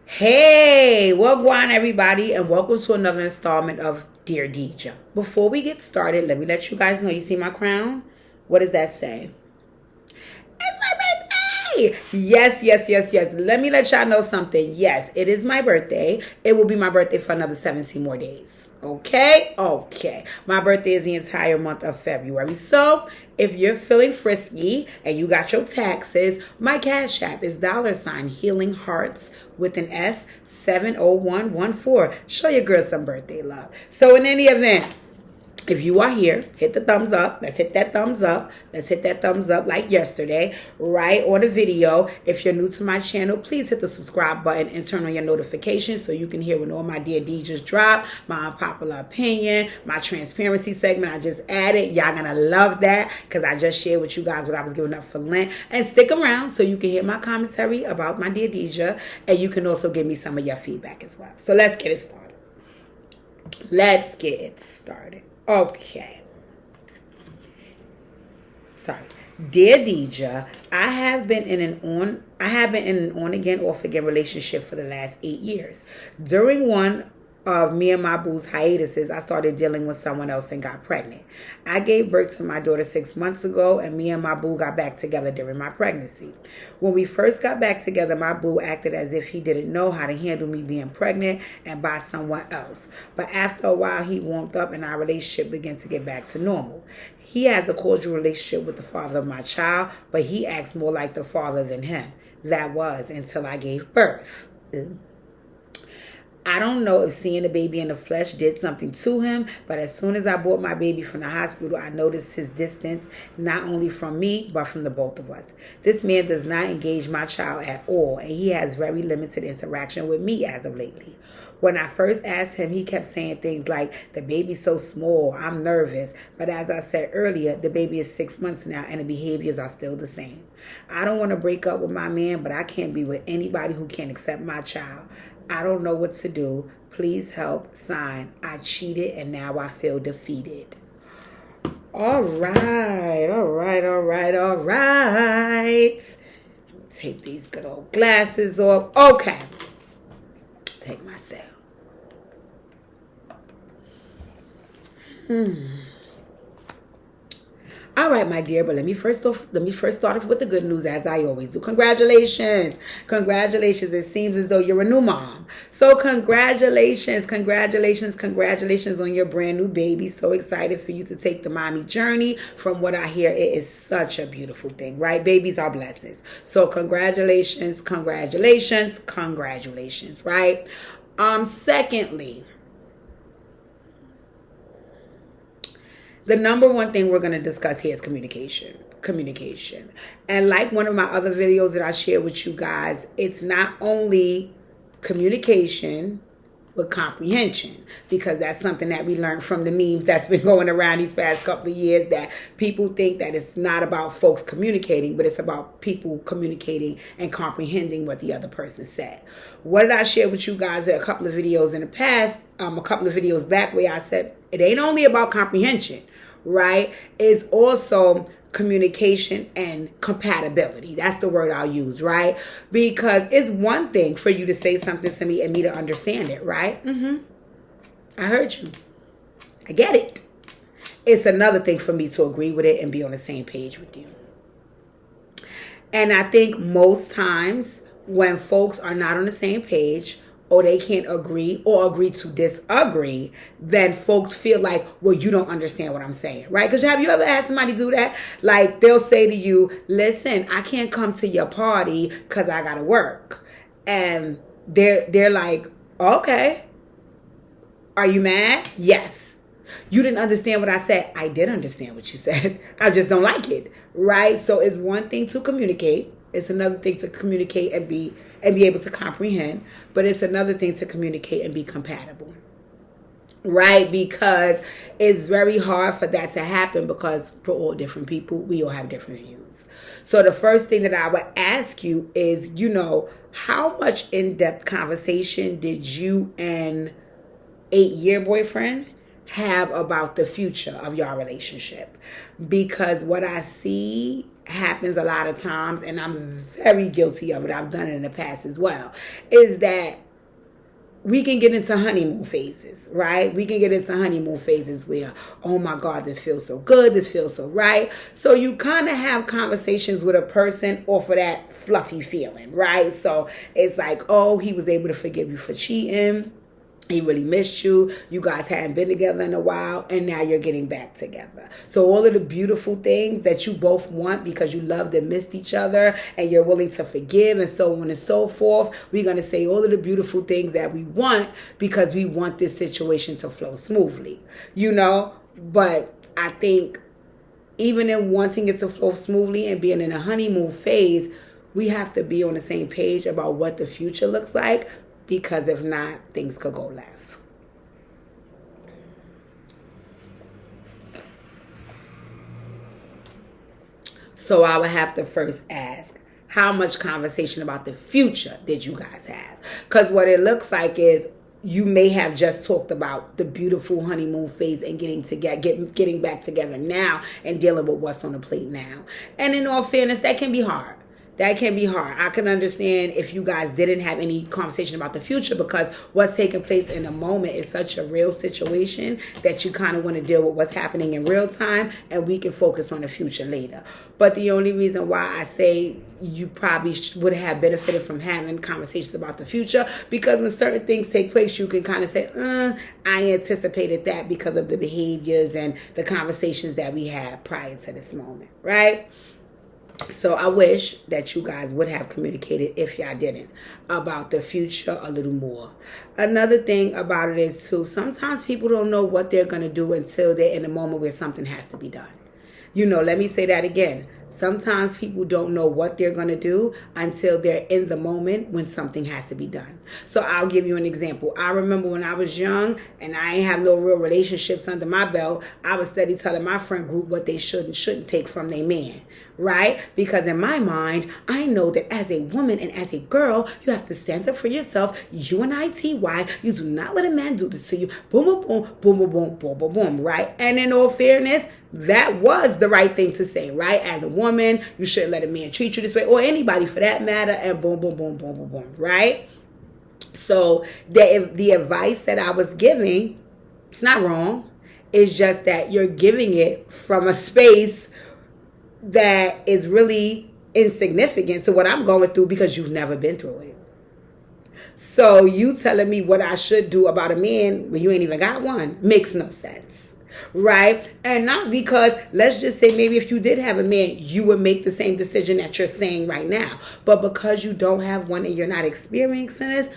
Hey, well, go on, everybody, and welcome to another installment of Dear DJ. Before we get started, let me let you guys know. You see my crown? What does that say? It's my birthday! Yes, yes, yes, yes. Let me let y'all know something. Yes, it is my birthday. It will be my birthday for another 17 more days. Okay? Okay. My birthday is the entire month of February. So, if you're feeling frisky and you got your taxes, my Cash App is $ Healing Hearts with an S 70114. Show your girl some birthday love. So, in any event, if you are here, hit the thumbs up. Let's hit that thumbs up. Let's hit that thumbs up like yesterday, right on the video. If you're new to my channel, please hit the subscribe button and turn on your notifications so you can hear when all my Dear DJs drop, my unpopular opinion, my transparency segment I just added. Y'all gonna love that because I just shared with you guys what I was giving up for Lent. And stick around so you can hear my commentary about my Dear DJ, and you can also give me some of your feedback as well. So let's get it started. Let's get it started. Okay. Sorry. Dear Deja, I have been in an on again, off again relationship for the last 8 years. During one of me and my boo's hiatuses, I started dealing with someone else and got pregnant. I gave birth to my daughter 6 months ago, and me and my boo got back together during my pregnancy. When we first got back together, my boo acted as if he didn't know how to handle me being pregnant and by someone else. But after a while, he warmed up and our relationship began to get back to normal. He has a cordial relationship with the father of my child, but he acts more like the father than him. That was until I gave birth. I don't know if seeing the baby in the flesh did something to him, but as soon as I brought my baby from the hospital, I noticed his distance, not only from me, but from the both of us. This man does not engage my child at all, and he has very limited interaction with me as of lately. When I first asked him, he kept saying things like, the baby's so small, I'm nervous. But as I said earlier, the baby is 6 months now, and the behaviors are still the same. I don't want to break up with my man, but I can't be with anybody who can't accept my child. I don't know what to do. Please help. Sign. I cheated and now I feel defeated. All right. Let me take these good old glasses off. Okay. Take myself. All right, my dear, but let me first start off with the good news, as I always do. Congratulations. It seems as though you're a new mom. So congratulations on your brand new baby. So excited for you to take the mommy journey. From what I hear, it is such a beautiful thing, right? Babies are blessings. So congratulations, right? Secondly, the number one thing we're going to discuss here is communication. And like one of my other videos that I share with you guys, it's not only communication with comprehension, because that's something that we learned from the memes that's been going around these past couple of years, that people think that it's not about folks communicating, but it's about people communicating and comprehending what the other person said. What did I share with you guys in a couple of videos in the past, a couple of videos back, where I said it ain't only about comprehension, right? It's also communication and compatibility. That's the word I'll use, right? Because it's one thing for you to say something to me and me to understand it, right? I heard you. I get it. It's another thing for me to agree with it and be on the same page with you. And I think most times when folks are not on the same page, or they can't agree or agree to disagree, then folks feel like, well, you don't understand what I'm saying, right? Because have you ever had somebody do that? Like, they'll say to you, listen, I can't come to your party because I got to work. And they're like, okay. Are you mad? Yes. You didn't understand what I said. I did understand what you said. I just don't like it, right? So it's one thing to communicate. It's another thing to communicate and be able to comprehend, but it's another thing to communicate and be compatible, right? Because it's very hard for that to happen, because for all different people, we all have different views. So the first thing that I would ask you is, how much in-depth conversation did you and 8-year boyfriend have about the future of your relationship? Because what I see happens a lot of times, and I'm very guilty of it, I've done it in the past as well, is that we can get into honeymoon phases, right? We can get into honeymoon phases where, oh my God, this feels so good, this feels so right. So you kind of have conversations with a person off of that fluffy feeling, right? So it's like, oh, he was able to forgive you for cheating. He really missed you. You guys hadn't been together in a while, and now you're getting back together. So all of the beautiful things that you both want because you loved and missed each other, and you're willing to forgive, and so on and so forth. We're going to say all of the beautiful things that we want because we want this situation to flow smoothly, But I think even in wanting it to flow smoothly and being in a honeymoon phase, we have to be on the same page about what the future looks like. Because if not, things could go left. So I would have to first ask, how much conversation about the future did you guys have? Because what it looks like is you may have just talked about the beautiful honeymoon phase and getting back together now and dealing with what's on the plate now. And in all fairness, that can be hard. That can be hard. I can understand if you guys didn't have any conversation about the future because what's taking place in the moment is such a real situation that you kind of want to deal with what's happening in real time, and we can focus on the future later. But the only reason why I say you probably would have benefited from having conversations about the future, because when certain things take place, you can kind of say, I anticipated that because of the behaviors and the conversations that we had prior to this moment, right? So I wish that you guys would have communicated, if y'all didn't, about the future a little more. Another thing about it is, too, sometimes people don't know what they're going to do until they're in a moment where something has to be done. Let me say that again. Sometimes people don't know what they're going to do until they're in the moment when something has to be done. So I'll give you an example. I remember when I was young and I ain't have no real relationships under my belt, I was steady telling my friend group what they should and shouldn't take from their man, right? Because in my mind, I know that as a woman and as a girl, you have to stand up for yourself. UNITY. You do not let a man do this to you. Boom, boom, boom, boom, boom, boom, boom, boom, boom, right? And in all fairness, that was the right thing to say, right? As a woman, you shouldn't let a man treat you this way, or anybody for that matter, and boom, boom, boom, boom, boom, boom, right? So the advice that I was giving, it's not wrong. It's just that you're giving it from a space that is really insignificant to what I'm going through because you've never been through it. So you telling me what I should do about a man when you ain't even got one makes no sense. Right? And not because, let's just say maybe if you did have a man, you would make the same decision that you're saying right now. But because you don't have one and you're not experiencing this,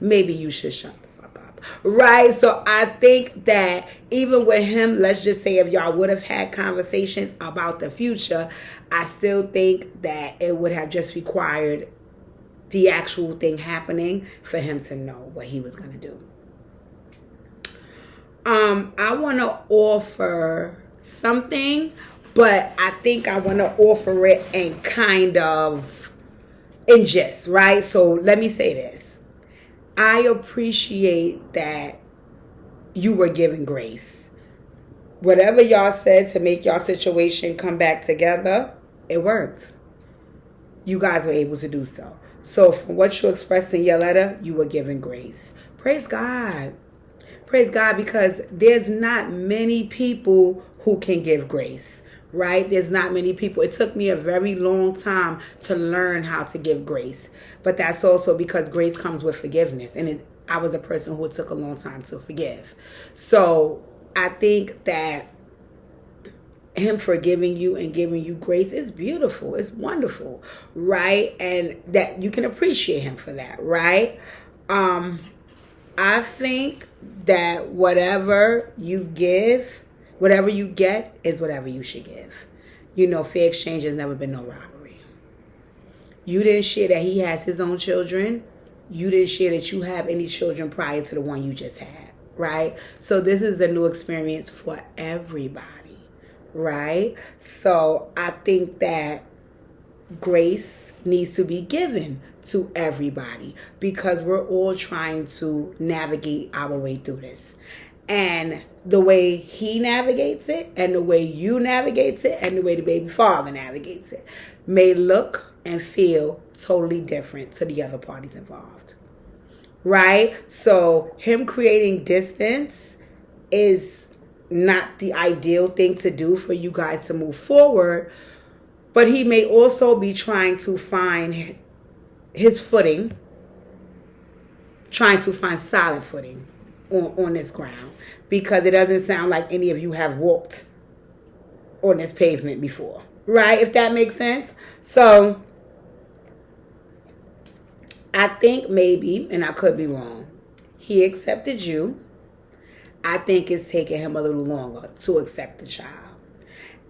maybe you should shut the fuck up. Right? So I think that even with him, let's just say if y'all would have had conversations about the future, I still think that it would have just required the actual thing happening for him to know what he was going to do. I want to offer something, but I think I want to offer it in kind of in jest, right? So let me say this. I appreciate that you were given grace. Whatever y'all said to make y'all situation come back together, it worked. You guys were able to do so. So from what you expressed in your letter, you were given grace. Praise God. Praise God, because there's not many people who can give grace, right? There's not many people. It took me a very long time to learn how to give grace. But that's also because grace comes with forgiveness. And I was a person who took a long time to forgive. So I think that him forgiving you and giving you grace is beautiful. It's wonderful, right? And that you can appreciate him for that, right? I think that whatever you get is whatever you should give. Fair exchange has never been no robbery. You didn't share that he has his own children. You didn't share that you have any children prior to the one you just had, right? So this is a new experience for everybody, right? So I think that grace needs to be given to everybody because we're all trying to navigate our way through this. And the way he navigates it and the way you navigate it and the way the baby father navigates it may look and feel totally different to the other parties involved. Right? So him creating distance is not the ideal thing to do for you guys to move forward. But he may also be trying to find his footing, trying to find solid footing on this ground, because it doesn't sound like any of you have walked on this pavement before, right? If that makes sense. So I think maybe, and I could be wrong, he accepted you. I think it's taking him a little longer to accept the child.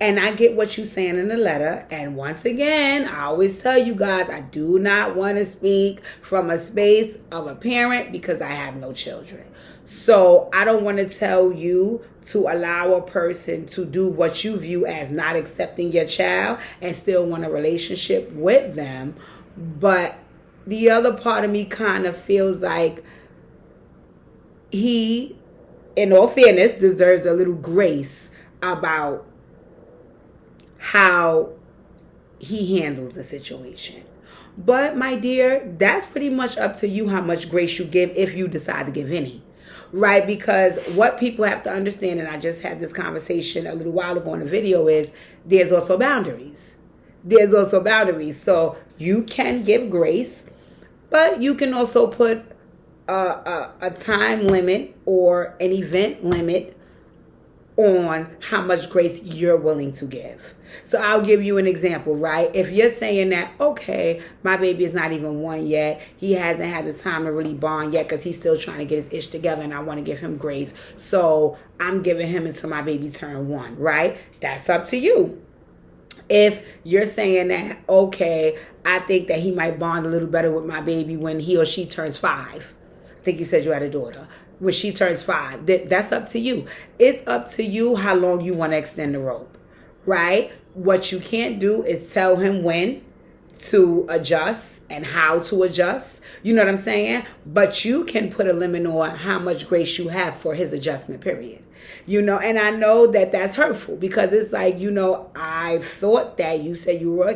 And I get what you're saying in the letter. And once again, I always tell you guys, I do not want to speak from a space of a parent because I have no children. So I don't want to tell you to allow a person to do what you view as not accepting your child and still want a relationship with them. But the other part of me kind of feels like he, in all fairness, deserves a little grace about how he handles the situation. But my dear, that's pretty much up to you how much grace you give, if you decide to give any. Right? Because what people have to understand, and I just had this conversation a little while ago in a video, is there's also boundaries. There's also boundaries. So you can give grace, but you can also put a time limit or an event limit on how much grace you're willing to give. So I'll give you an example, right? If you're saying that, okay, my baby is not even 1 yet, he hasn't had the time to really bond yet because he's still trying to get his ish together, and I want to give him grace, so I'm giving him until my baby turn 1, right? That's up to you. If you're saying that, okay, I think that he might bond a little better with my baby when he or she turns 5. I think you said you had a daughter. When she turns 5, that's up to you. It's up to you how long you want to extend the rope, right? What you can't do is tell him when to adjust and how to adjust. You know what I'm saying? But you can put a limit on how much grace you have for his adjustment period. You know, and I know that that's hurtful because it's like, you know, I thought that you said you were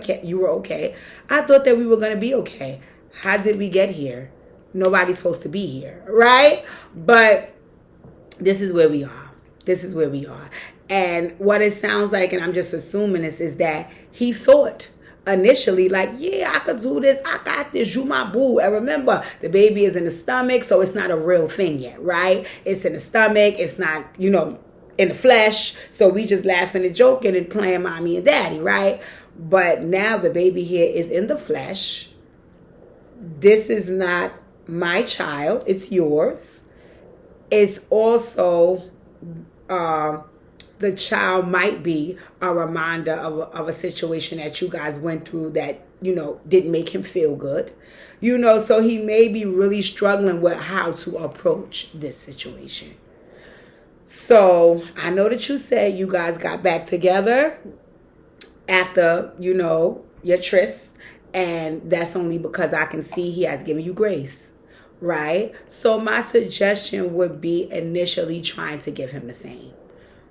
okay. I thought that we were going to be okay. How did we get here? Nobody's supposed to be here, right? But this is where we are. This is where we are. And what it sounds like, and I'm just assuming this, is that he thought initially like, yeah, I could do this. I got this. You my boo. And remember, the baby is in the stomach, so it's not a real thing yet, right? It's in the stomach. It's not, you know, in the flesh. So we just laughing and joking and playing mommy and daddy, right? But now the baby here is in the flesh. This is not my child, it's yours. It's also the child might be a reminder of a situation that you guys went through that, you know, didn't make him feel good. You know, so he may be really struggling with how to approach this situation. So I know that you said you guys got back together after, you know, your tryst, and that's only because I can see he has given you grace. Right? So my suggestion would be initially trying to give him the same.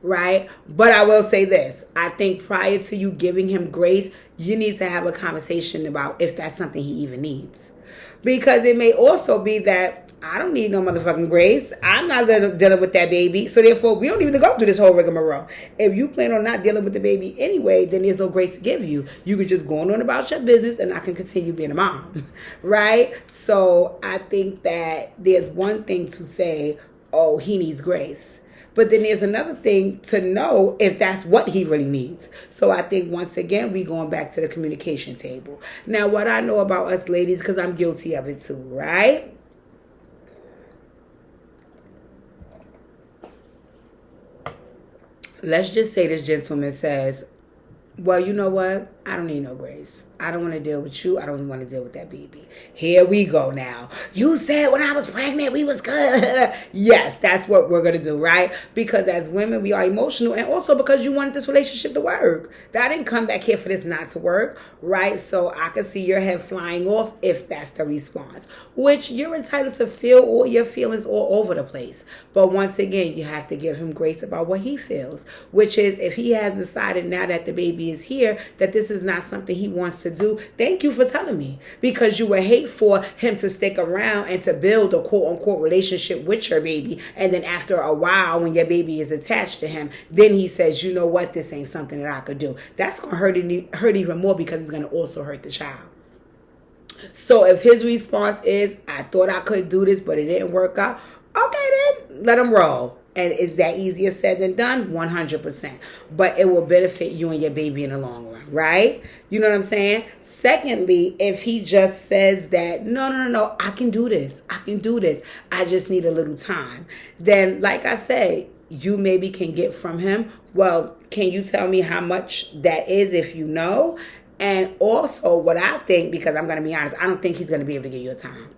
Right? But I will say this. I think prior to you giving him grace, you need to have a conversation about if that's something he even needs. Because it may also be that I don't need no motherfucking grace. I'm not dealing with that baby. So therefore, we don't even go through this whole rigmarole. If you plan on not dealing with the baby anyway, then there's no grace to give you. You could just go on about your business and I can continue being a mom. Right? So I think that there's one thing to say, oh, he needs grace. But then there's another thing to know if that's what he really needs. So I think once again, we going back to the communication table. Now, what I know about us ladies, because I'm guilty of it too, right? Let's just say this gentleman says, well, you know what? I don't need no grace. I don't want to deal with you. I don't want to deal with that baby. Here we go now. You said when I was pregnant, we was good. Yes, that's what we're going to do, right? Because as women, we are emotional. And also because you wanted this relationship to work. I didn't come back here for this not to work, right? So I can see your head flying off if that's the response. Which you're entitled to feel all your feelings all over the place. But once again, you have to give him grace about what he feels. Which is if he has decided now that the baby is here, that this is not something he wants to do, thank you for telling me, because you would hate for him to stick around and to build a quote-unquote relationship with your baby, and then after a while when your baby is attached to him, then he says, you know what, this ain't something that I could do. That's going to hurt even more, because it's going to also hurt the child. So if his response is, I thought I could do this but it didn't work out, okay then, let him roll. And is that easier said than done? 100%. But it will benefit you and your baby in the long run, right? You know what I'm saying? Secondly, if he just says that, no, I can do this. I just need a little time. Then, like I say, you maybe can get from him, well, can you tell me how much that is if you know? And also what I think, because I'm going to be honest, I don't think he's going to be able to give you a time.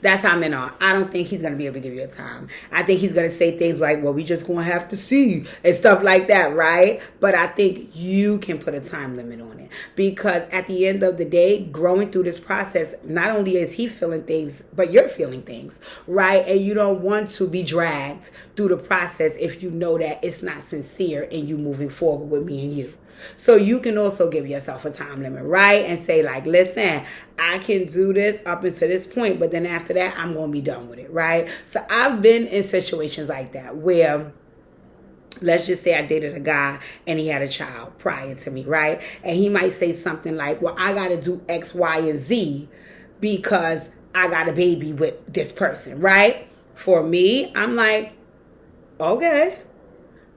That's how men are. I don't think he's going to be able to give you a time. I think he's going to say things like, well, we just going to have to see and stuff like that, right? But I think you can put a time limit on it, because at the end of the day, growing through this process, not only is he feeling things, but you're feeling things, right? And you don't want to be dragged through the process if you know that it's not sincere in you moving forward with me and you. So you can also give yourself a time limit, right? And say like, listen, I can do this up until this point, but then after that, I'm going to be done with it, right? So I've been in situations like that where, let's just say I dated a guy and he had a child prior to me, right? And he might say something like, well, I got to do X, Y, and Z because I got a baby with this person, right? For me, I'm like, okay,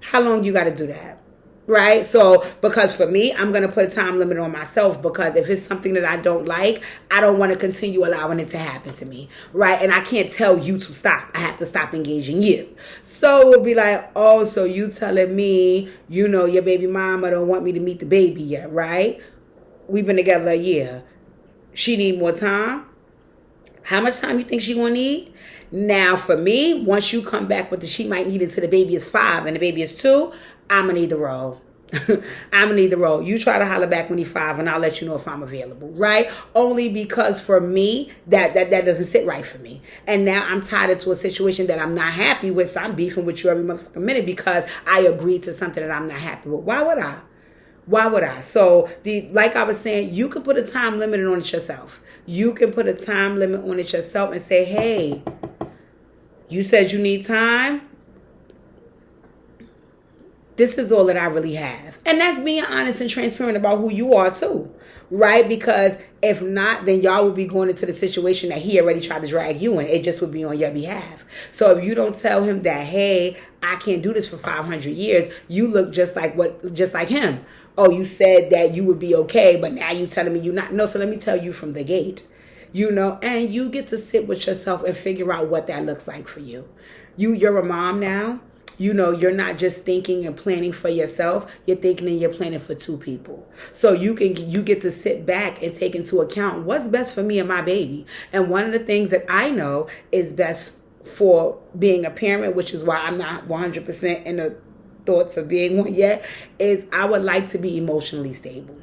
how long you got to do that? Right? So, because for me, I'm going to put a time limit on myself, because if it's something that I don't like, I don't want to continue allowing it to happen to me. Right? And I can't tell you to stop. I have to stop engaging you. So it would be like, oh, so you telling me, you know, your baby mama don't want me to meet the baby yet, right? We've been together a year. She need more time? How much time you think she gonna need? Now, for me, once you come back with the she might need until the baby is 5 and the baby is 2, I'm gonna need the roll. I'm gonna need the roll. You try to holler back when he's 5 and I'll let you know if I'm available, right? Only because for me, that doesn't sit right for me. And now I'm tied into a situation that I'm not happy with, so I'm beefing with you every motherfucking minute because I agreed to something that I'm not happy with. Why would I? Why would I? So, like I was saying, you could put a time limit on it yourself. You can put a time limit on it yourself and say, hey, you said you need time. This is all that I really have. And that's being honest and transparent about who you are too, right? Because if not, then y'all would be going into the situation that he already tried to drag you in. It just would be on your behalf. So if you don't tell him that, hey, I can't do this for 500 years, you look just like him. Oh, you said that you would be okay, but now you telling me you're not. No, so let me tell you from the gate, you know, and you get to sit with yourself and figure out what that looks like for you. You're a mom now. You know, you're not just thinking and planning for yourself. You're thinking and you're planning for 2 people. So you get to sit back and take into account what's best for me and my baby. And one of the things that I know is best for being a parent, which is why I'm not 100% in the thoughts of being one yet, is I would like to be emotionally stable.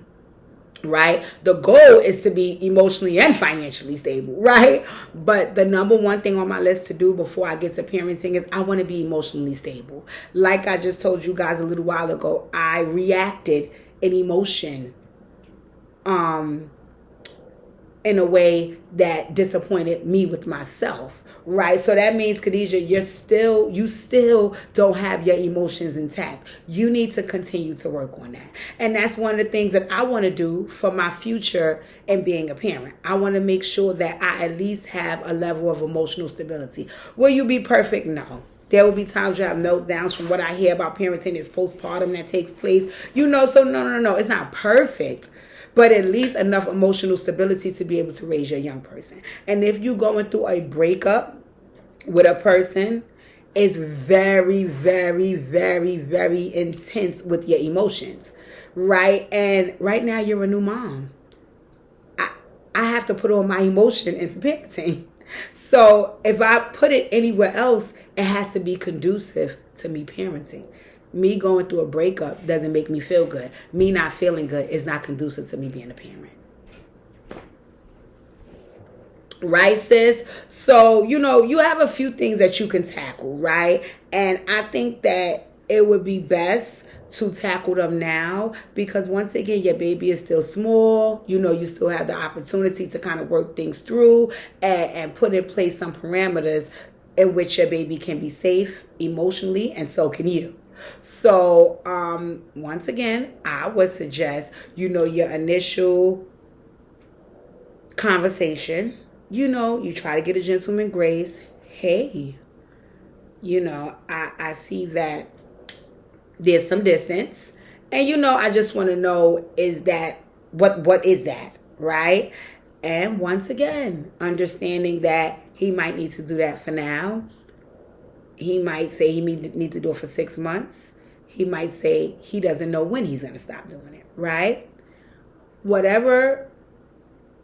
Right? The goal is to be emotionally and financially stable, right? But the number one thing on my list to do before I get to parenting is I want to be emotionally stable. Like I just told you guys a little while ago, I reacted in emotion in a way that disappointed me with myself, right? So that means, Khadijah, you still don't have your emotions intact. You need to continue to work on that. And that's one of the things that I want to do for my future in being a parent. I want to make sure that I at least have a level of emotional stability. Will you be perfect? No. There will be times you have meltdowns. From what I hear about parenting, it's postpartum that takes place. You know, so no. It's not perfect. But at least enough emotional stability to be able to raise your young person. And if you're going through a breakup with a person, it's very, very, very, very intense with your emotions. right? And right now you're a new mom. I have to put all my emotion into parenting. So if I put it anywhere else, it has to be conducive to me parenting. Me going through a breakup doesn't make me feel good. Me not feeling good is not conducive to me being a parent. Right, sis? So, you have a few things that you can tackle, right? And I think that it would be best to tackle them now, because once again, your baby is still small. You still have the opportunity to kind of work things through and put in place some parameters in which your baby can be safe emotionally, and so can you. So, once again, I would suggest, your initial conversation, you try to get a gentleman grace. Hey, I see that there's some distance. And, I just want to know, is that, what is that, right? And once again, understanding that he might need to do that for now. He might say he need to do it for 6 months. He might say he doesn't know when he's going to stop doing it, right? Whatever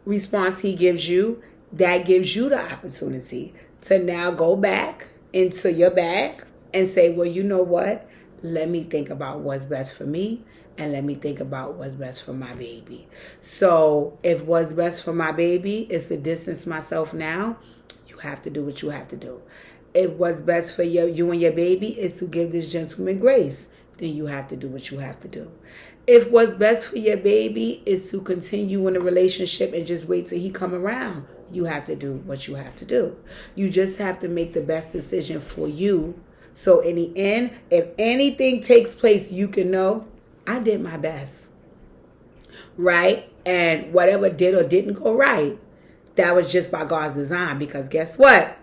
response he gives you, that gives you the opportunity to now go back into your bag and say, well, you know what? Let me think about what's best for me, and let me think about what's best for my baby. So if what's best for my baby is to distance myself now, you have to do what you have to do. If what's best for you and your baby is to give this gentleman grace, then you have to do what you have to do. If what's best for your baby is to continue in a relationship and just wait till he come around, you have to do what you have to do. You just have to make the best decision for you. So in the end, if anything takes place, you can know, I did my best, right? And whatever did or didn't go right, that was just by God's design, because guess what?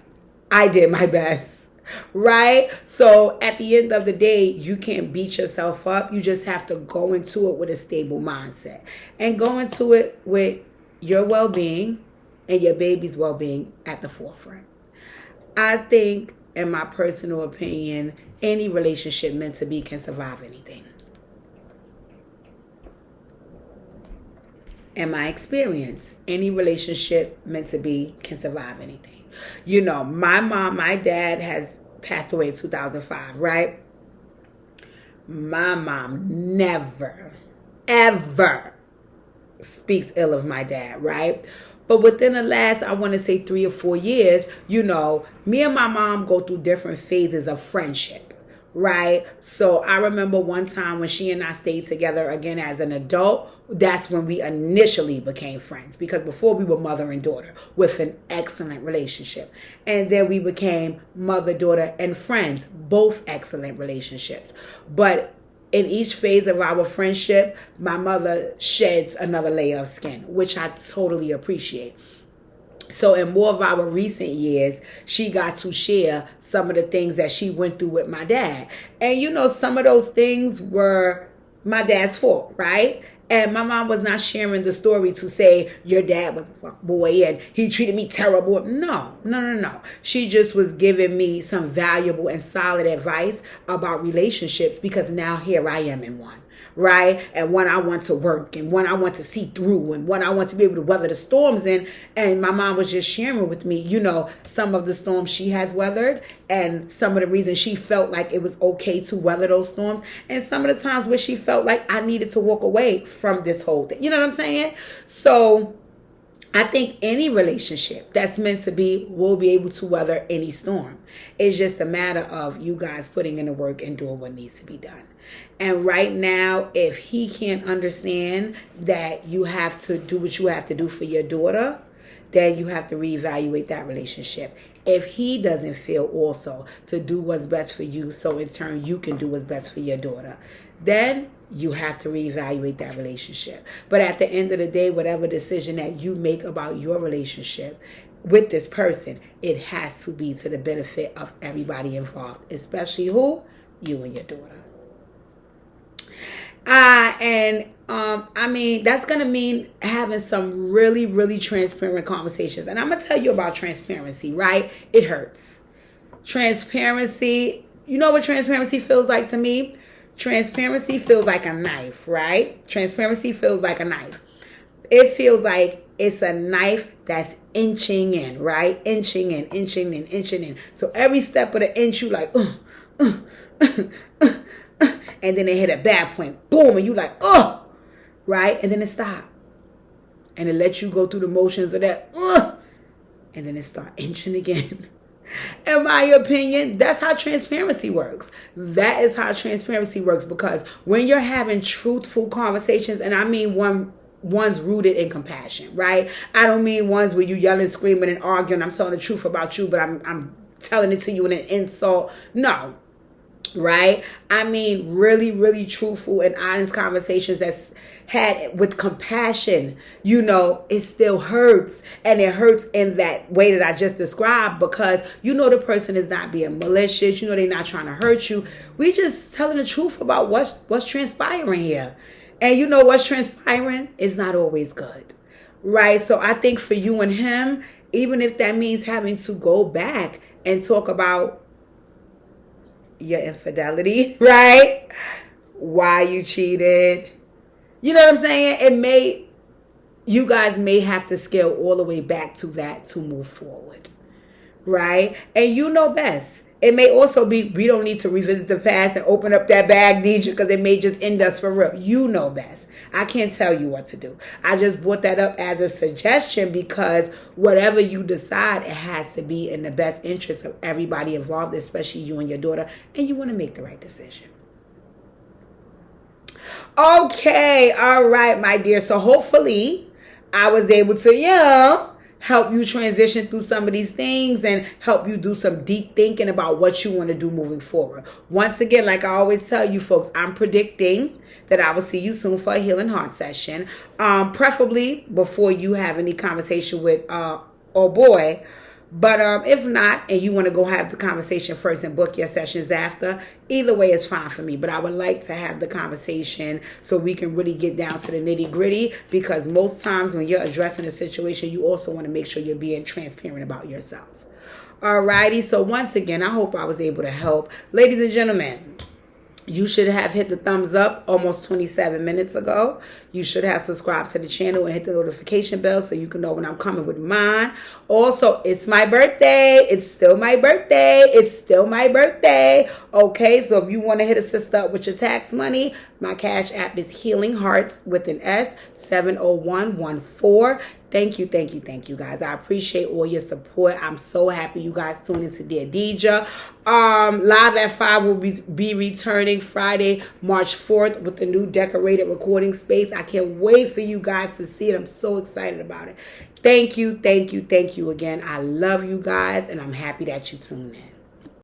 I did my best, right? So at the end of the day, you can't beat yourself up. You just have to go into it with a stable mindset and go into it with your well-being and your baby's well-being at the forefront. I think, in my personal opinion, any relationship meant to be can survive anything. In my experience, any relationship meant to be can survive anything. My dad has passed away in 2005, right? My mom never, ever speaks ill of my dad, right? But within the last, I want to say 3 or 4 years, me and my mom go through different phases of friendship, right? So I remember one time when she and I stayed together again as an adult, that's when we initially became friends, because before we were mother and daughter with an excellent relationship. And then we became mother, daughter, and friends, both excellent relationships. But in each phase of our friendship, my mother sheds another layer of skin, which I totally appreciate. So in more of our recent years, she got to share some of the things that she went through with my dad. And some of those things were my dad's fault, right? And my mom was not sharing the story to say your dad was a fuck boy and he treated me terrible. No. She just was giving me some valuable and solid advice about relationships, because now here I am in one, right? And one I want to work, and one I want to see through, and one I want to be able to weather the storms in. And my mom was just sharing with me, some of the storms she has weathered, and some of the reasons she felt like it was okay to weather those storms, and some of the times where she felt like I needed to walk away from this whole thing. You know what I'm saying? So I think any relationship that's meant to be will be able to weather any storm. It's just a matter of you guys putting in the work and doing what needs to be done. And right now, if he can't understand that you have to do what you have to do for your daughter, then you have to reevaluate that relationship. If he doesn't feel also to do what's best for you, so in turn you can do what's best for your daughter, then you have to reevaluate that relationship. But at the end of the day, whatever decision that you make about your relationship with this person, it has to be to the benefit of everybody involved, especially who? You and your daughter. That's going to mean having some really, really transparent conversations. And I'm going to tell you about transparency, right? It hurts. Transparency, you know what transparency feels like to me? Transparency feels like a knife, right? Transparency feels like a knife. It feels like it's a knife that's inching in, right? Inching in, inching in, inching in. So every step of the inch, you like, and then it hit a bad point. Boom, and you like, right? And then it stopped. And it lets you go through the motions of that, and then it start inching again. In my opinion, that's how transparency works. That is how transparency works, because when you're having truthful conversations, and I mean one's rooted in compassion, right? I don't mean ones where you yelling, screaming, and arguing. I'm telling the truth about you, but I'm telling it to you in an insult. No. Right? I mean really, really truthful and honest conversations that's had with compassion. You know, it still hurts, and it hurts in that way that I just described, because you know the person is not being malicious. You know they're not trying to hurt you. We just telling the truth about what's transpiring here. And you know what's transpiring is not always good. Right? So I think for you and him, even if that means having to go back and talk about your infidelity, right? Why you cheated. You know what I'm saying? You guys may have to scale all the way back to that to move forward, right? And you know best. It may also be, we don't need to revisit the past and open up that bag, Deidre, because it may just end us for real. You know best. I can't tell you what to do. I just brought that up as a suggestion, because whatever you decide, it has to be in the best interest of everybody involved, especially you and your daughter, and you want to make the right decision. Okay, all right, my dear. So hopefully I was able to, help you transition through some of these things and help you do some deep thinking about what you want to do moving forward. Once again, like I always tell you folks, I'm predicting that I will see you soon for a healing heart session. Preferably before you have any conversation with oh boy. But if not, and you want to go have the conversation first and book your sessions after, either way is fine for me. But I would like to have the conversation so we can really get down to the nitty gritty, because most times when you're addressing a situation, you also want to make sure you're being transparent about yourself. Alrighty, so once again, I hope I was able to help. Ladies and gentlemen, you should have hit the thumbs up almost 27 minutes ago. You should have subscribed to the channel and hit the notification bell so you can know when I'm coming with mine. Also, it's my birthday. It's still my birthday. It's still my birthday. Okay, so if you want to hit a sister up with your tax money, my cash app is Healing Hearts with an S, 70114. Thank you, guys. I appreciate all your support. I'm so happy you guys tuned into Dear Deidre. Live at 5 will be returning Friday, March 4th with the new decorated recording space. I can't wait for you guys to see it. I'm so excited about it. Thank you again. I love you guys, and I'm happy that you tuned in.